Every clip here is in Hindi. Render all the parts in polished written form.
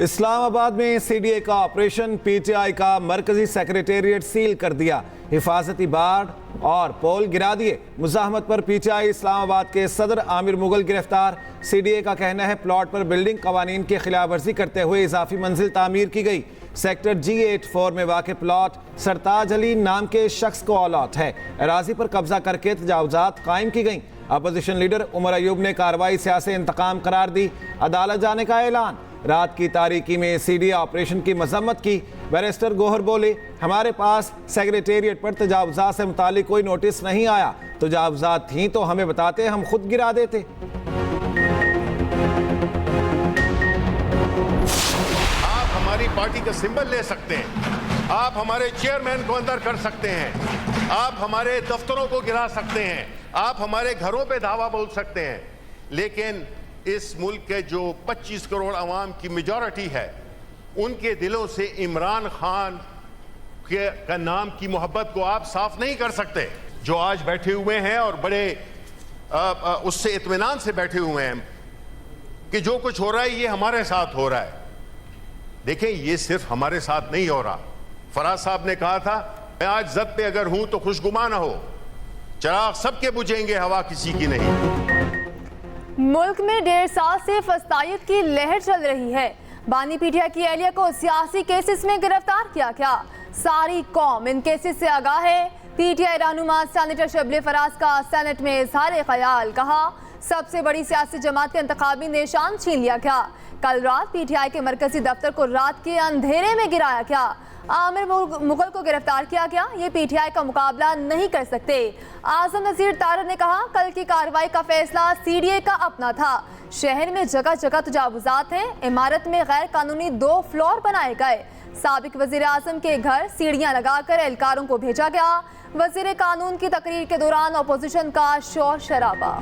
इस्लामाबाद में सीडीए का ऑपरेशन, पीटीआई का मरकजी सेक्रेटेरिएट सील कर दिया, हिफाजती बाड़ और पोल गिरा दिए। मुजाहमत पर पीटीआई इस्लामाबाद के सदर आमिर मुगल गिरफ्तार। सीडीए का कहना है प्लॉट पर बिल्डिंग कवानीन की खिलाफ वर्जी करते हुए इजाफी मंजिल तामीर की गई। सेक्टर G84 में वाक़ प्लॉट सरताज अली नाम के शख्स को अलॉट है। अराजी पर कब्जा करके तजावुजात कायम की गई। अपोजिशन लीडर उमर अयूब ने कार्रवाई सियासी इंतकाम करार दी, अदालत जाने का ऐलान। रात की तारीकी में सीडीए ऑपरेशन की मजम्मत की। बैरिस्टर गोहर बोले, हमारे पास सेक्रेटेरिएट पर तजावुजात से मुतालिक कोई नोटिस नहीं आया। तजावुजात थी तो हमें बताते, हम खुद गिरा देते। आप हमारी पार्टी का सिंबल ले सकते हैं, आप हमारे चेयरमैन को अंदर कर सकते हैं, आप हमारे दफ्तरों को गिरा सकते हैं, आप हमारे घरों पे धावा बोल सकते हैं, लेकिन इस मुल्क के जो 25 करोड़ अवाम की मेजॉरिटी है, उनके दिलों से इमरान खान के का नाम की मोहब्बत को आप साफ नहीं कर सकते। जो आज बैठे हुए हैं और बड़े उससे इत्मीनान से बैठे हुए हैं कि जो कुछ हो रहा है ये हमारे साथ हो रहा है। देखें, ये सिर्फ हमारे साथ नहीं हो रहा। फराज साहब ने कहा था, मैं आज जद पे अगर हूं तो खुशगुमा ना हो, चराग सबके बुझेंगे, हवा किसी की नहीं। मुल्क में 1.5 साल से फस्तायत की लहर चल रही है। बानी पीठिया की एहलिया को सियासी केसेस में गिरफ्तार किया गया। सारी कौम इन केसेस से आगाह है। पीटीआई रहनुमा सेनेटर शबले फराज का सेनेट में इजहार ख्याल, कहा सबसे बड़ी सियासी जमात का इंतखाबी निशान छीन लिया गया। कल रात पीटीआई के मरकजी दफ्तर को रात के अंधेरे में गिराया गया। आमिर मुगल को गिरफ्तार किया गया। ये पीटीआई का मुकाबला नहीं कर सकते। आजम नज़ीर तारर ने कहा, कल की कार्रवाई का फैसला सीडीए का अपना था। शहर में जगह जगह तजावुजात हैं। इमारत में गैर कानूनी 2 फ्लोर बनाए गए। साबिक वजीर आजम के घर सीढ़ियां लगाकर एहलकारों को भेजा गया। वजीर कानून की तकरीर के दौरान अपोजिशन का शोर शराबा।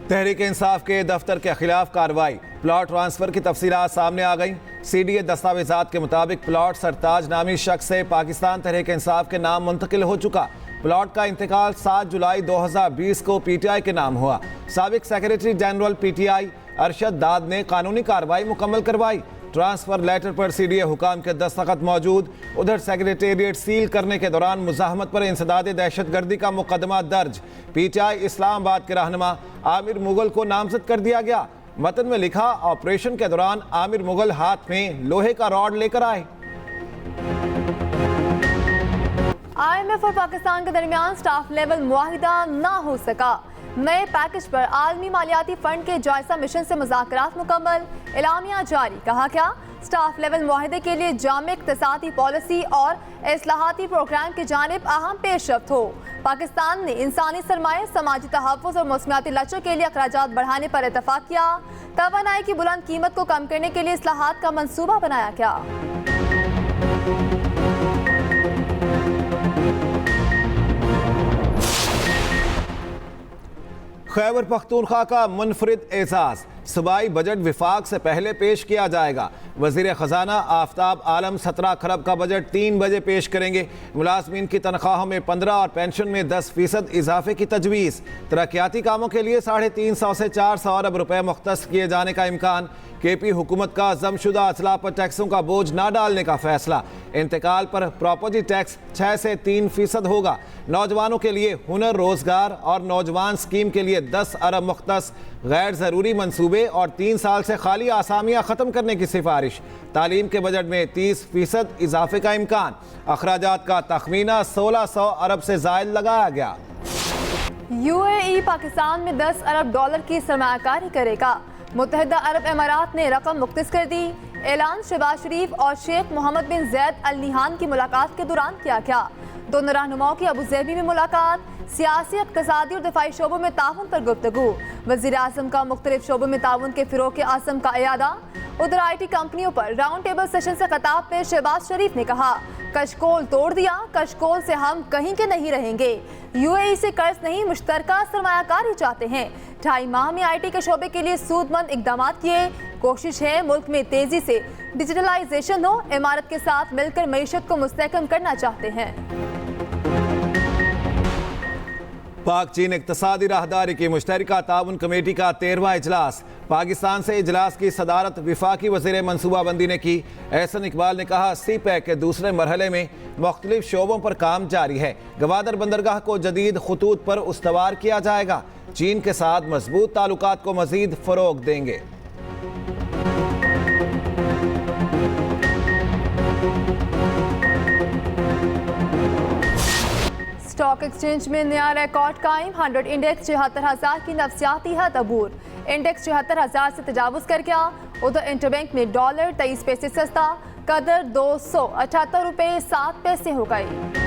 तहरीक इंसाफ के दफ्तर के खिलाफ कार्रवाई, प्लॉट ट्रांसफर की तफसीलात सामने आ गई। सीडीए दस्तावेजात के मुताबिक प्लॉट सरताज नामी शख्स से पाकिस्तान तहरीक इंसाफ के नाम मुंतकिल हो चुका। प्लॉट का इंतकाल 7 जुलाई 2020 को पीटीआई के नाम हुआ। साबिक सेक्रेटरी जनरल पीटीआई अरशद दाद ने कानूनी कार्रवाई मुकम्मल करवाई। ट्रांसफर लेटर पर सीडीए हुकाम के दस्तखत मौजूद। उधर सेक्रेटेरिएट सील करने के दौरान मुजाहमत पर इंसदाद दहशतगर्दी का मुकदमा दर्ज। पीटीआई इस्लामाबाद के रहनुमा आमिर मुगल को नामजद कर दिया गया। मतन में लिखा, ऑपरेशन के दौरान आमिर मुगल हाथ में लोहे का रॉड लेकर आए। IMF और पाकिस्तान के दरमियान स्टाफ लेवल मुआहिदा ना हो सका। नए पैकेज पर आलमी मालियाती फंड के जायजा मिशन से मुज़ाकरात मुकम्मल, एलामिया जारी। कहा क्या, स्टाफ लेवल मुआहिदे के लिए जामे इक़्तिसादी पॉलिसी और इस्लाहाती प्रोग्राम की जानिब अहम पेशरफ्त हो। पाकिस्तान ने इंसानी सरमाए, समाजी तहफ़्फ़ुज़ और मौसमियाती लचर के लिए अखराजात बढ़ाने पर इत्तफ़ाक़ किया। तवानाई की बुलंद कीमत को कम करने के लिए इस्लाहात का मंसूबा बनाया गया। खैबर पख्तूनख्वा का मुनफरिद एजाज, सूबाई बजट विफाक से पहले पेश किया जाएगा। वजीर खजाना आफ्ताब आलम 17 खरब का बजट 3 बजे पेश करेंगे। मुलाजमीन की तनख्वाहों में 15 और पेंशन में 10% इजाफे की तजवीज़। तरक्याती कामों के लिए 350 से 400 अरब रुपए मुख्तस किए जाने का इम्कान। केपी हुकूमत का जमशुदा अचला पर टैक्सों का बोझ ना डालने का फैसला। इंतकाल पर प्रॉपर्टी टैक्स 6 से 3% होगा। नौजवानों के लिए हुनर रोजगार और नौजवान स्कीम के लिए 10 अरब मुख्तस। गैर ज़रूरी मंसूबे और 3 साल से खाली आसामियाँ ख़त्म करने की सिफारिश। तालीम के बजट में 30% इजाफे का इम्कान। अखराजात का तखमीना 1600 अरब से ज़ायद लगाया गया। UAE पाकिस्तान में 10 अरब डॉलर की सरमायाकारी करेगा। मुत्तहिदा अरब इमारात ने रकम मुख्तस कर दी। ऐलान शहबाज शरीफ और शेख मोहम्मद बिन जैद अल निहान की मुलाकात के दौरान किया गया। दोनों रहनुमाओं की अबू ज़ैबी में मुलाकात। सियासी, इक़्तिसादी और दिफाई शोबों में ताउन पर गुफ्तगू। वज़ीर आज़म का मुख्तलिफ शोबों में ताउन के फ़िरोग़ के आज़म का इयादा। उधर IT कंपनियों पर राउंड टेबल सेशन से खिताब में शहबाज शरीफ ने कहा, कशकोल तोड़ दिया, कशकोल से हम कहीं के नहीं रहेंगे। UAE से कर्ज नहीं, मुश्तरका सरमायाकारी चाहते हैं। 2.5 माह में IT के शोबे के लिए सूदमंद इक़दाम किए। कोशिश है मुल्क में तेजी से डिजिटलाइजेशन हो। इमारत के साथ मिलकर मईशत को मुस्तहकम करना चाहते हैं। पाक चीन इक्तसादी राहदारी की मुश्तरका ताउन कमेटी का 13वां इजलास। पाकिस्तान से इजलास की सदारत विफाकी वज़ीर मनसूबाबंदी ने की। एहसन इकबाल ने कहा, सी पैक के दूसरे मरहले में मुख्तलिफ शोबों पर काम जारी है। गवादर बंदरगाह को जदीद खतूत पर उस्तवार किया जाएगा। चीन के साथ मजबूत ताल्लुकात को मजीद फ़रोग देंगे। स्टॉक एक्सचेंज में नया रिकॉर्ड कायम। 100 इंडेक्स 74,000 की नफसियाती हद अबूर। इंडेक्स 74,000 से तजावुज कर गया। उधर इंटरबैंक में डॉलर 23 पैसे सस्ता, कदर 278 रुपये 7 पैसे हो गई।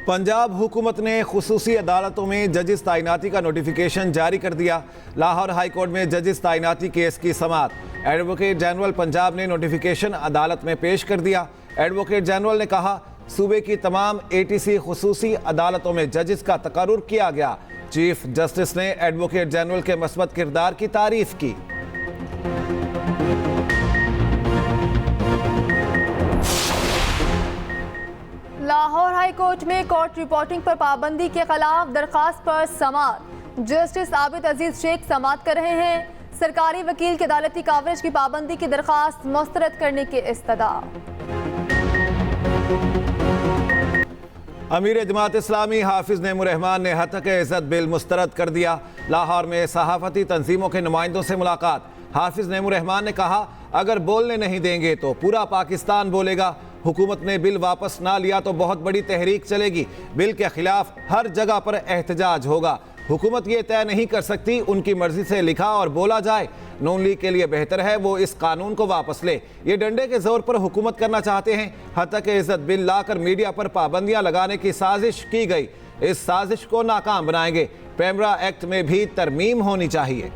पंजाब हुकूमत ने खुसूसी अदालतों में जजिस तैनाती का नोटिफिकेशन जारी कर दिया। लाहौर हाई कोर्ट में जजिस तैनाती केस की समाअत। एडवोकेट जनरल पंजाब ने नोटिफिकेशन अदालत में पेश कर दिया। एडवोकेट जनरल ने कहा, सूबे की तमाम ATC खुसूसी अदालतों में जजिस का तकर्रुर किया गया। चीफ जस्टिस ने एडवोकेट जनरल के मस्बत किरदार की तारीफ की। लाहौर हाई कोर्ट में कोर्ट रिपोर्टिंग पर पाबंदी के खिलाफ दरखास्त पर समाअत। जस्टिस आबिद अजीज शेख समाअत कर रहे हैं। सरकारी वकील की अदालती कवरेज की पाबंदी की दरखास्त मुस्तरद करने के इस्तदा। अमीर जमात इस्लामी हाफिज नेमुर रहमान ने हतक इज़्ज़त बिल मुस्तरद कर दिया। लाहौर में सहाफ़ती तंजीमों के नुमाइंदों से मुलाकात। हाफिज नेमुर रहमान ने कहा, अगर बोलने नहीं देंगे तो पूरा पाकिस्तान बोलेगा। हुकूमत ने बिल वापस ना लिया तो बहुत बड़ी तहरीक चलेगी। बिल के खिलाफ हर जगह पर एहतजाज होगा। हुकूमत ये तय नहीं कर सकती उनकी मर्जी से लिखा और बोला जाए। नून लीग के लिए बेहतर है वो इस कानून को वापस ले। ये डंडे के जोर पर हुकूमत करना चाहते हैं। हतक इज़्ज़त बिल लाकर मीडिया पर पाबंदियां लगाने की साजिश की गई। इस साजिश को नाकाम बनाएंगे। पैमरा एक्ट में भी तरमीम होनी चाहिए।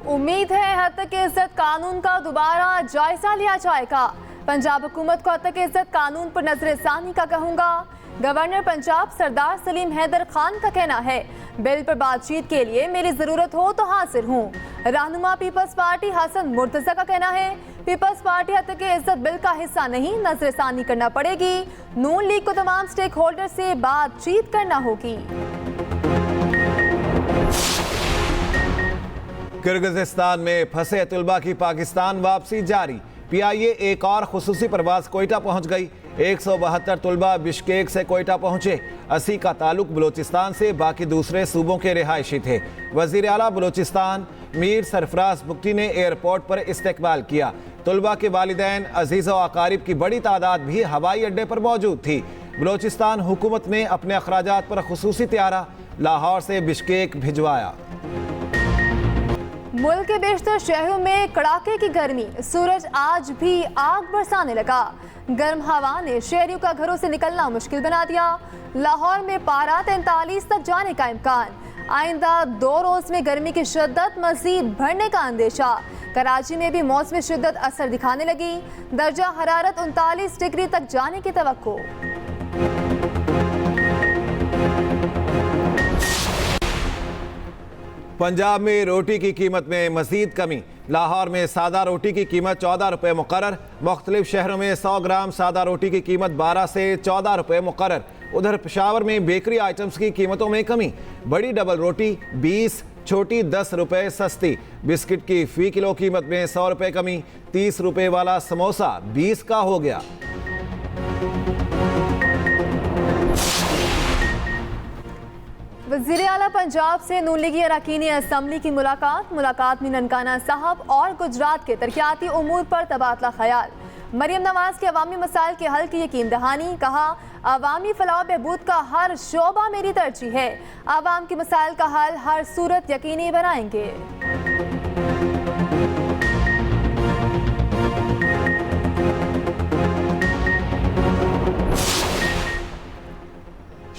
उम्मीद है हतक इज़्ज़त कानून का दोबारा जायजा लिया जाएगा। पंजाब हुकूमत को हतक इज़्ज़त कानून पर नजरसानी का कहूंगा। गवर्नर पंजाब सरदार सलीम हैदर खान का कहना है, बिल पर बातचीत के लिए मेरी जरूरत हो तो हाजिर हूँ। रहनुमा पीपल्स पार्टी हसन मुर्तजा का कहना है, पीपल्स पार्टी हतक इज़्ज़त बिल का हिस्सा नहीं, नजरसानी करना पड़ेगी। नून लीग को तमाम स्टेक होल्डर से बातचीत करना होगी। किर्गिज़स्तान में फंसे तलबा की पाकिस्तान वापसी जारी। PIA एक और खुसूसी परवाज कोयटा पहुंच गई। 172 तलबा बिश्केक से कोयटा पहुंचे। 80 का ताल्लुक बलोचिस्तान से, बाकी दूसरे सूबों के रिहायशी थे। वज़ीर आला बलोचिस्तान मीर सरफराज बुगटी ने एयरपोर्ट पर इस्तकबाल किया। तलबा के वालिदैन, अजीज़ व अकारिब की बड़ी तादाद भी हवाई अड्डे पर मौजूद थी। बलोचिस्तान हुकूमत ने अपने अखराजात पर खुसूसी त्यारा लाहौर से बिश्केक भिजवाया। मुल्क के बेशतर शहरों में कड़ाके की गर्मी, सूरज आज भी आग बरसाने लगा। गर्म हवा ने शहरियों का घरों से निकलना मुश्किल बना दिया। लाहौर में पारा 43 तक जाने का इम्कान। आइंदा 2 रोज में गर्मी की शिद्दत मजीद बढ़ने का अंदेशा। कराची में भी मौसमी शिद्दत असर दिखाने लगी। दर्जा हरारत 39 डिग्री तक जाने की तवक्को। पंजाब में रोटी की कीमत में मजीद कमी। लाहौर में सादा रोटी की कीमत 14 रुपये मुकर्रर। मुख्तलिफ शहरों में 100 ग्राम सादा रोटी की कीमत 12 से 14 रुपये मुकर्रर। उधर पेशावर में बेकरी आइटम्स की कीमतों में कमी। बड़ी डबल रोटी 20, छोटी 10 रुपये सस्ती। बिस्किट की फ़ी किलो कीमत में 100 रुपये कमी। 30 रुपये वाला समोसा 20 का हो गया। वज़ीर आला पंजाब से नून लीगी अरकान असम्बली की मुलाकात में ननकाना साहब और गुजरात के तरक्याती उमूर पर तबादला ख्याल। मरियम नवाज के अवामी मसाइल के हल की यकीन दहानी। कहा, अवामी फलाह बहबूद का हर शोबा मेरी तरजीह है। आवाम के मसाइल का हल हर सूरत यकीनी बनाएंगे।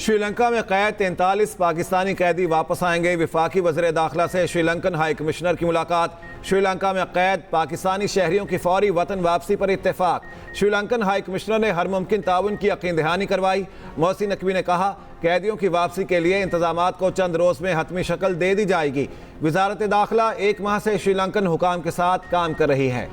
श्रीलंका में कैद 43 पाकिस्तानी कैदी वापस आएंगे। विफाकी वज़ीर दाखिला से श्रीलंकन हाई कमिश्नर की मुलाकात। श्रीलंका में कैद पाकिस्तानी शहरियों की फौरी वतन वापसी पर इत्तेफाक। श्रीलंकन हाई कमिश्नर ने हर मुमकिन ताउन की यकीन दहानी करवाई। मोहसिन नकवी ने कहा, कैदियों की वापसी के लिए इंतजामात को चंद रोज में हतमी शक्ल दे दी जाएगी। वजारत दाखिला 1 माह से श्रीलंकन हुकाम के साथ काम कर रही है।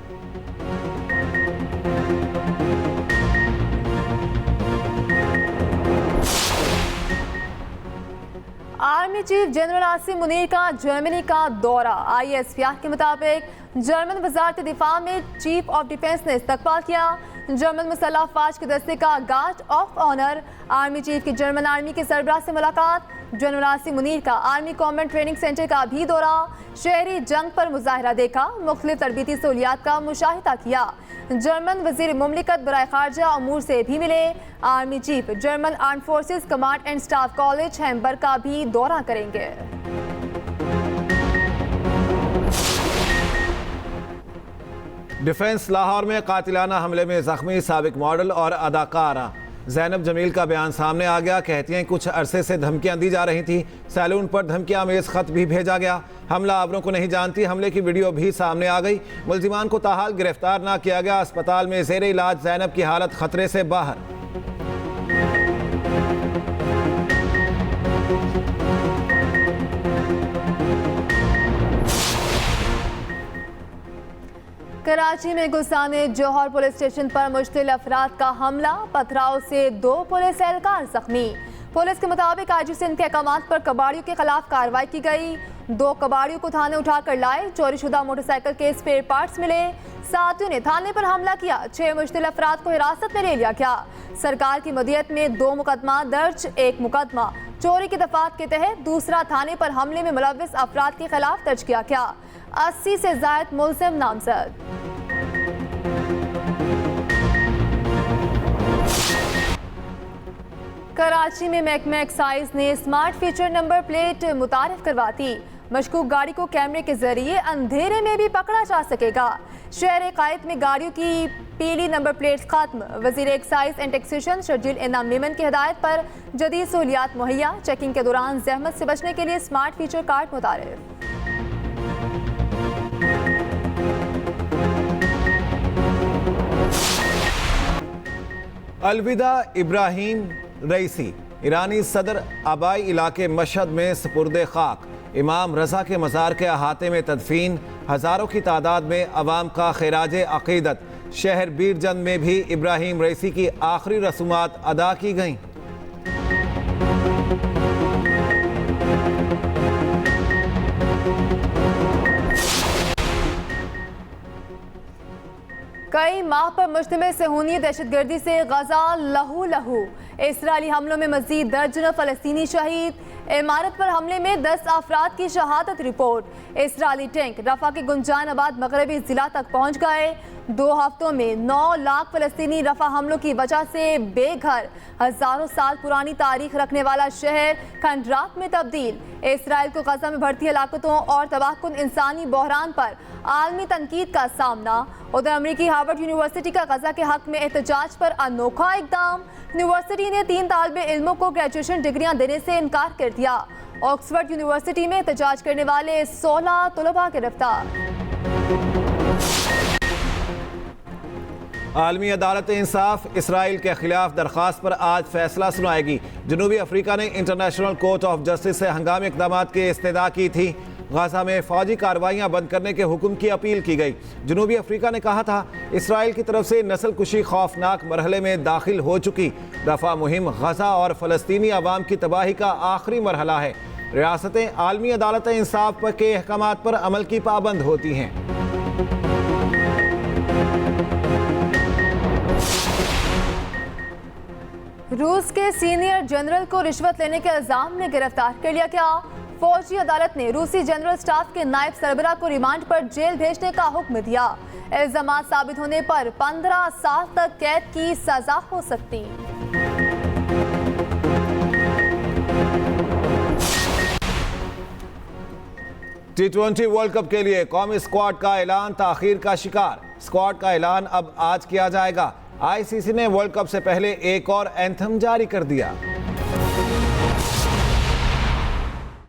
Army chief general Asim Munir का जर्मनी का दौरा। ISPR के मुताबिक जर्मन वजारत दिफा में चीफ ऑफ डिफेंस ने इस्तकबाल किया। जर्मन मुसल्लह अफवाज के दस्ते का guard of honour, army chief की जर्मन आर्मी के सरबराह से मुलाकात, जनरल आसिम मुनीर का आर्मी कॉमेंट ट्रेनिंग सेंटर का भी दौरा, शहरी जंग पर मुजाहरा देखा, मुख्तलिफ तरबीती सहूलियात का मुशाहिदा किया। जर्मन वजीर मुमलिकत बराए खारजा अमूर से भी मिले। Army chief German arm forces command and staff college Hamburg का भी दौरा करेंगे। डिफेंस लाहौर में कातिलाना हमले में जख्मी साबिक मॉडल और अदाकारा ज़ैनब जमील का बयान सामने आ गया। कहती हैं कुछ अरसे से धमकियां दी जा रही थी, सैलून पर धमकियां मेज खत भी भेजा गया। हमला आवरों को नहीं जानती, हमले की वीडियो भी सामने आ गई। मुल्जिमान को ताहाल गिरफ्तार ना किया गया। अस्पताल में ज़ेरे इलाज ज़ैनब की हालत खतरे से बाहर। कराची में गुस्साने जौहर पुलिस स्टेशन पर मुश्तिल अफराद का हमला, पथराव से 2 पुलिस एहलकार जख्मी। पुलिस के मुताबिक आईजी सिंध के अहकामात पर कबाड़ियों के खिलाफ कार्रवाई की गई। 2 कबाड़ियों को थाने उठाकर लाए। चोरी शुदा मोटरसाइकिल के स्पेयर पार्ट्स मिले। साथियों ने थाने पर हमला किया। 6 मुश्तिल अफराद को हिरासत में ले लिया गया। सरकार की मदीयत में 2 मुकदमा दर्ज, 1 मुकदमा चोरी की दफात के तहत, दूसरा थाने पर हमले में मुलव्विस अफराद के खिलाफ दर्ज किया गया। 80 से ज्यादा मुलजिम नामजद। कराची में महकमा एक्साइज ने स्मार्ट फीचर नंबर प्लेट मुतारिफ करवा दी। मशकूक गाड़ी को कैमरे के जरिए अंधेरे में भी पकड़ा जा सकेगा। शहर कायद में गाड़ियों की पीली नंबर प्लेट्स खत्म। वजीर एक्साइज एंड टैक्सेशन शर्जील इनाम मेमन की हिदायत पर जदीद सहूलियात मुहैया। चेकिंग के दौरान जहमत से बचने के लिए स्मार्ट फीचर कार्ड मुतारिफ। अलविदा इब्राहिम रईसी, ईरानी सदर आबाई इलाके मशहद में सुपुर्दे खाक। इमाम रजा के मज़ार के अहाते में तदफीन। हज़ारों की तादाद में अवाम का खिराज अक़ीदत। शहर बीरजंद में भी इब्राहिम रईसी की आखिरी रसूमात अदा की गईं। कई माह पर मुश्तमिल सहूनी दहशतगर्दी से गजा लहू लहू। इसराइली हमलों में मजीद दर्जनों फलस्तीनी शहीद। इमारत पर हमले में 10 अफराद की शहादत रिपोर्ट। इसराइली टैंक रफा के गुंजानाबाद मगरबी जिला तक पहुंच गए। 2 हफ्तों में 9 लाख फलस्तीनी रफा हमलों की वजह से बेघर। हजारों साल पुरानी तारीख रखने वाला शहर खंडरात में तब्दील। इसराइल को गजा में बढ़ती हलाकतों और तबाहकुन इंसानी बहरान पर आलमी तनकीद का सामना। उधर अमरीकी हार्वर्ड यूनिवर्सिटी का गजा के हक में एहतजाज पर अनोखा इकदाम। यूनिवर्सिटी ने 3 तालिबे इल्मों को ग्रेजुएशन डिग्रियां देने से इनकार कर दिया। ऑक्सफोर्ड यूनिवर्सिटी में एहतजाज करने वाले 16 तलबा गिरफ्तार। आलमी अदालत इंसाफ इसराइल के खिलाफ दरख्वास्त पर आज फैसला सुनाएगी। जनूबी अफ्रीका ने इंटरनेशनल कोर्ट ऑफ जस्टिस से हंगामी इक़दाम की इस्तदा की थी। गाजा में फौजी कार्रवाइयाँ बंद करने के हुक्म की अपील की गई। जनूबी अफ्रीका ने कहा था इसराइल की तरफ से नस्ल कुशी खौफनाक मरहले में दाखिल हो चुकी। दफा मुहिम गाजा और फ़लस्तीनी अवाम की तबाही का आखिरी मरहला है। रियासतें आलमी अदालत इंसाफ के अहकामात पर अमल की पाबंद होती हैं। रूस के सीनियर जनरल को रिश्वत लेने के इल्जाम में गिरफ्तार कर लिया गया। फौजी अदालत ने रूसी जनरल स्टाफ के नायब सरबराह को रिमांड पर जेल भेजने का हुक्म दिया। इल्जामात साबित होने पर 15 साल तक कैद की सजा हो सकती। T20 वर्ल्ड कप के लिए कौमी स्क्वाड का ऐलान ताखीर का शिकार। स्क्वाड का ऐलान अब आज किया जाएगा। आईसीसी ने वर्ल्ड कप से पहले एक और एंथम जारी कर दिया।